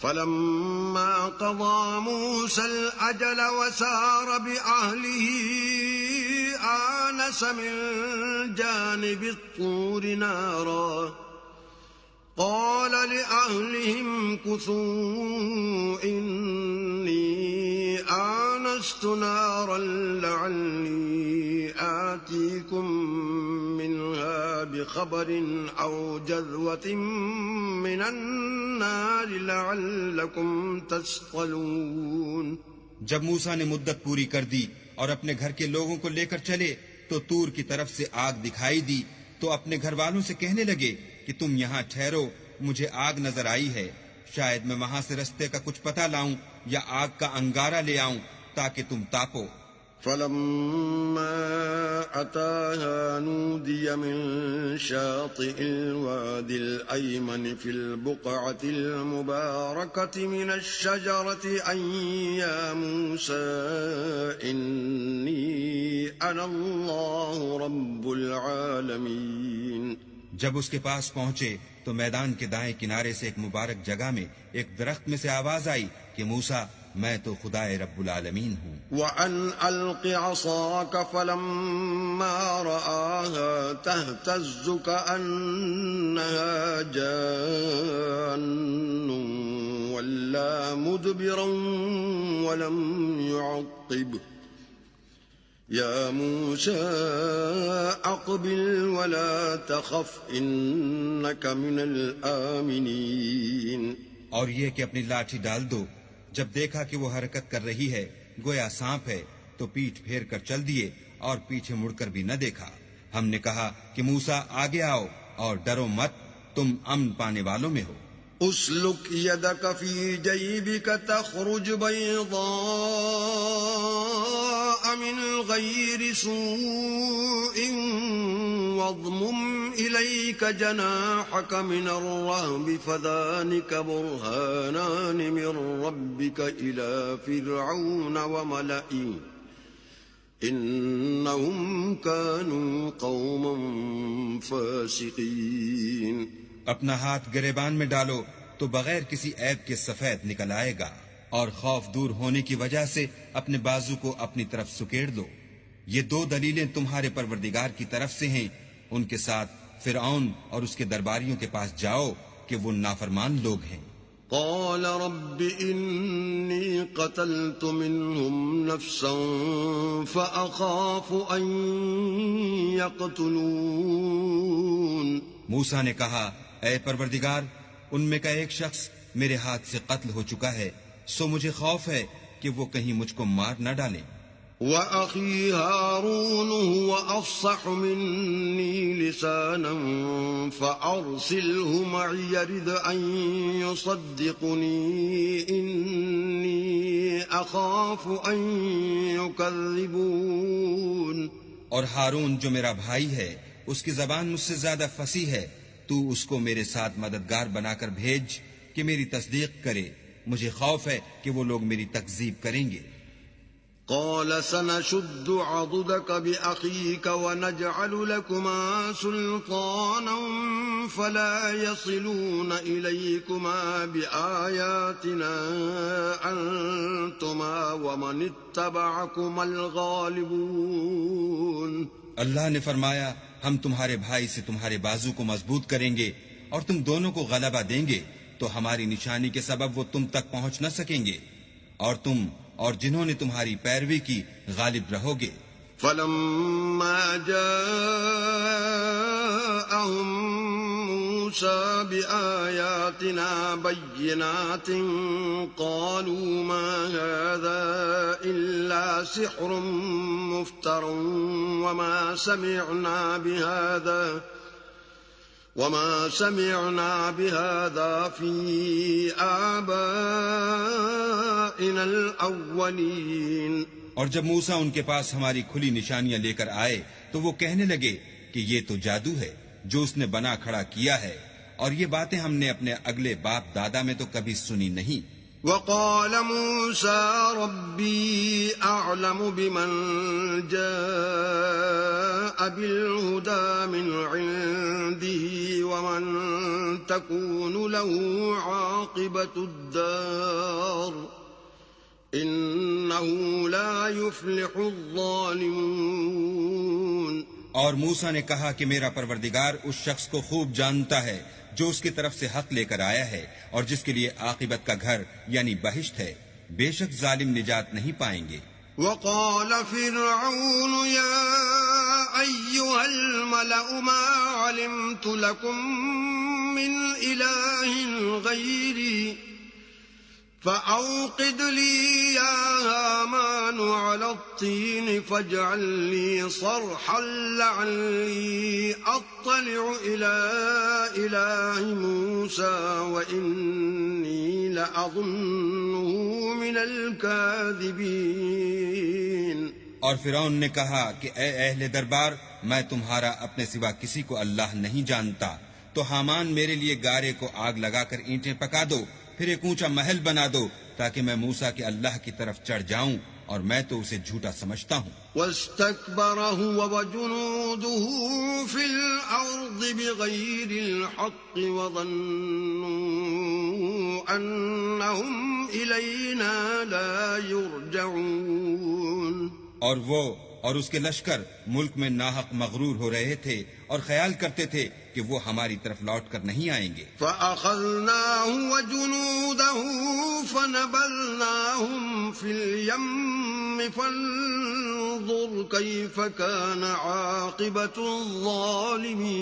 فلما قضى موسى الأجل وسار بأهله آنس من جانب الطور نارا قال لأهلهم امكثوا إني آنست نارا لعلي آتيكم منها بخبر أو جذوة من النار لعلكم تصطلون. جب موسیٰ نے مدت پوری کر دی اور اپنے گھر کے لوگوں کو لے کر چلے تو طور کی طرف سے آگ دکھائی دی تو اپنے گھر والوں سے کہنے لگے کہ تم یہاں ٹھہرو، مجھے آگ نظر آئی ہے، شاید میں وہاں سے رستے کا کچھ پتہ لاؤں یا آگ کا انگارہ لے آؤں تاکہ تم تاپو. فلما أتاها نودي من شاطئ الوادي الأيمن في البقعة المباركة من الشجرة أن يا موسى إني أنا الله رب العالمين. جب اس کے پاس پہنچے تو میدان کے دائیں کنارے سے ایک مبارک جگہ میں ایک درخت میں سے آواز آئی کہ موسیٰ میں تو خدائے رب العالمین ہوں. وَأَنْ أَلْقِ عَصَاكَ فَلَمَّا رَآهَا تَهْتَزُّ كَأَنَّهَا جَانٌّ وَلَّى مُدْبِرًا وَلَمْ يُعَقِّبْ يَا مُوسَى أَقْبِلْ وَلَا تَخَفْ إِنَّكَ مِنَ الْآمِنِينَ. اور یہ کہ اپنی لاٹھی ڈال دو. جب دیکھا کہ وہ حرکت کر رہی ہے گویا سانپ ہے تو پیٹھ پھیر کر چل دیے اور پیچھے مڑ کر بھی نہ دیکھا. ہم نے کہا کہ موسیٰ آگے آؤ اور ڈرو مت، تم امن پانے والوں میں ہو. اسلک یدک فی جیبک تخرج بیضاء من غیر سوء واضمم الیک جناحک من الرہب فذلک برہانان من ربک الی فرعون وملئہ انہم کانوا قوما فاسقین. اپنا ہاتھ گریبان میں ڈالو تو بغیر کسی عیب کے سفید نکل آئے گا، اور خوف دور ہونے کی وجہ سے اپنے بازو کو اپنی طرف سکیڑ دو. یہ دو دلیلیں تمہارے پروردگار کی طرف سے ہیں. ان کے ساتھ فرعون اور اس کے درباریوں کے پاس جاؤ کہ وہ نافرمان لوگ ہیں. قال رب انی قتلت منهم نفسا فأخاف ان يقتلون. موسیٰ نے کہا اے پروردگار ان میں کا ایک شخص میرے ہاتھ سے قتل ہو چکا ہے، سو مجھے خوف ہے کہ وہ کہیں مجھ کو مار نہ ڈالیں. وَأَخِي هَارُونُ هُوَ أَفْصَحُ مِنِّي لِسَانًا فَأَرْسِلْهُ مَعِيَ رِدْ أَن يُصَدِّقُنِي إِنِّي أَخَافُ أَن يُكَذِّبُونِ. اور ہارون جو میرا بھائی ہے اس کی زبان مجھ سے زیادہ فصیح ہے، تو اس کو میرے ساتھ مددگار بنا کر بھیج کہ میری تصدیق کرے، مجھے خوف ہے کہ وہ لوگ میری تکذیب کریں گے. قال سنشد عضدك بأخيك ونجعل لكما سلطانا فلا يصلون إليكما بآياتنا أنتما ومن اتبعكما الغالبون. اللہ نے فرمایا ہم تمہارے بھائی سے تمہارے بازو کو مضبوط کریں گے اور تم دونوں کو غلبہ دیں گے تو ہماری نشانی کے سبب وہ تم تک پہنچ نہ سکیں گے، اور تم اور جنہوں نے تمہاری پیروی کی غالب رہو گے. فلما جاءهم موسى بآياتنا بينات قالوا ما هذا إلا سحر مفتر وما سمعنا بهذا في آبائنا الأولين. اور جب موسیٰ ان کے پاس ہماری کھلی نشانیاں لے کر آئے تو وہ کہنے لگے کہ یہ تو جادو ہے جو اس نے بنا کھڑا کیا ہے، اور یہ باتیں ہم نے اپنے اگلے باپ دادا میں تو کبھی سنی نہیں. وقال موسى ربي أعلم بمن جاء بالهدى من عنده ومن تكون له عاقبة الدار إنه لا يفلح الظالمون. اور موسیٰ نے کہا کہ میرا پروردگار اس شخص کو خوب جانتا ہے جو اس کی طرف سے حق لے کر آیا ہے اور جس کے لیے عاقبت کا گھر یعنی بہشت ہے. بے شک ظالم نجات نہیں پائیں گے. وقال فرعون يا أيها الملأ ما علمت لكم من إله غيري فأوقد لي يا هامان على الطين فاجعل لي صرحا لعلي أطلع إلى إله موسى وإني لأظنه من الكاذبين. اور فرعون نے کہا کہ اے اہل دربار، میں تمہارا اپنے سوا کسی کو اللہ نہیں جانتا، تو حامان میرے لیے گارے کو آگ لگا کر اینٹیں پکا دو، پھر ایک اونچا محل بنا دو تاکہ میں موسیٰ کے اللہ کی طرف چڑھ جاؤں، اور میں تو اسے جھوٹا سمجھتا ہوں. واستكبر هو وجنوده في الأرض بغير الحق وظنوا أنهم إلينا لا يرجعون. اور وہ اور اس کے لشکر ملک میں ناحق مغرور ہو رہے تھے اور خیال کرتے تھے کہ وہ ہماری طرف لوٹ کر نہیں آئیں گے. فَأَخَذْنَاهُ وَجُنُودَهُ فَنَبَذْنَاهُمْ فِي الْيَمِّ فَانظُرْ كَيْفَ كَانَ عَاقِبَةُ الظَّالِمِينَ.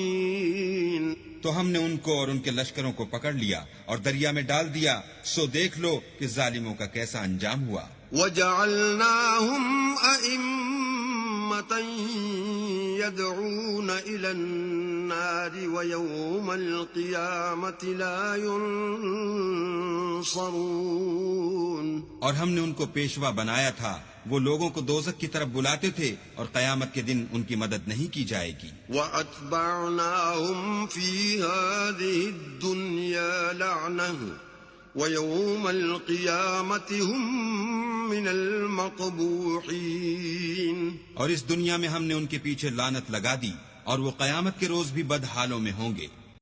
تو ہم نے ان کو اور ان کے لشکروں کو پکڑ لیا اور دریا میں ڈال دیا، سو دیکھ لو کہ ظالموں کا کیسا انجام ہوا. وَجَعَلْنَاهُمْ أَئِمَّةً يَدْعُونَ إِلَى النَّارِ وَيَوْمَ الْقِيَامَةِ لَا يُنصَرُونَ. اور ہم نے ان کو پیشوا بنایا تھا، وہ لوگوں کو دوزخ کی طرف بلاتے تھے اور قیامت کے دن ان کی مدد نہیں کی جائے گی. وَأَتْبَعْنَاهُمْ فِي هَذِهِ الدُّنْيَا لَعْنَةً وَيَوْمَ الْقِيَامَةِ هُمْ مِنَ الْمَقْبُوحِينَ. اور اس دنیا میں ہم نے ان کے پیچھے لعنت لگا دی اور وہ قیامت کے روز بھی بدحالوں میں ہوں گے.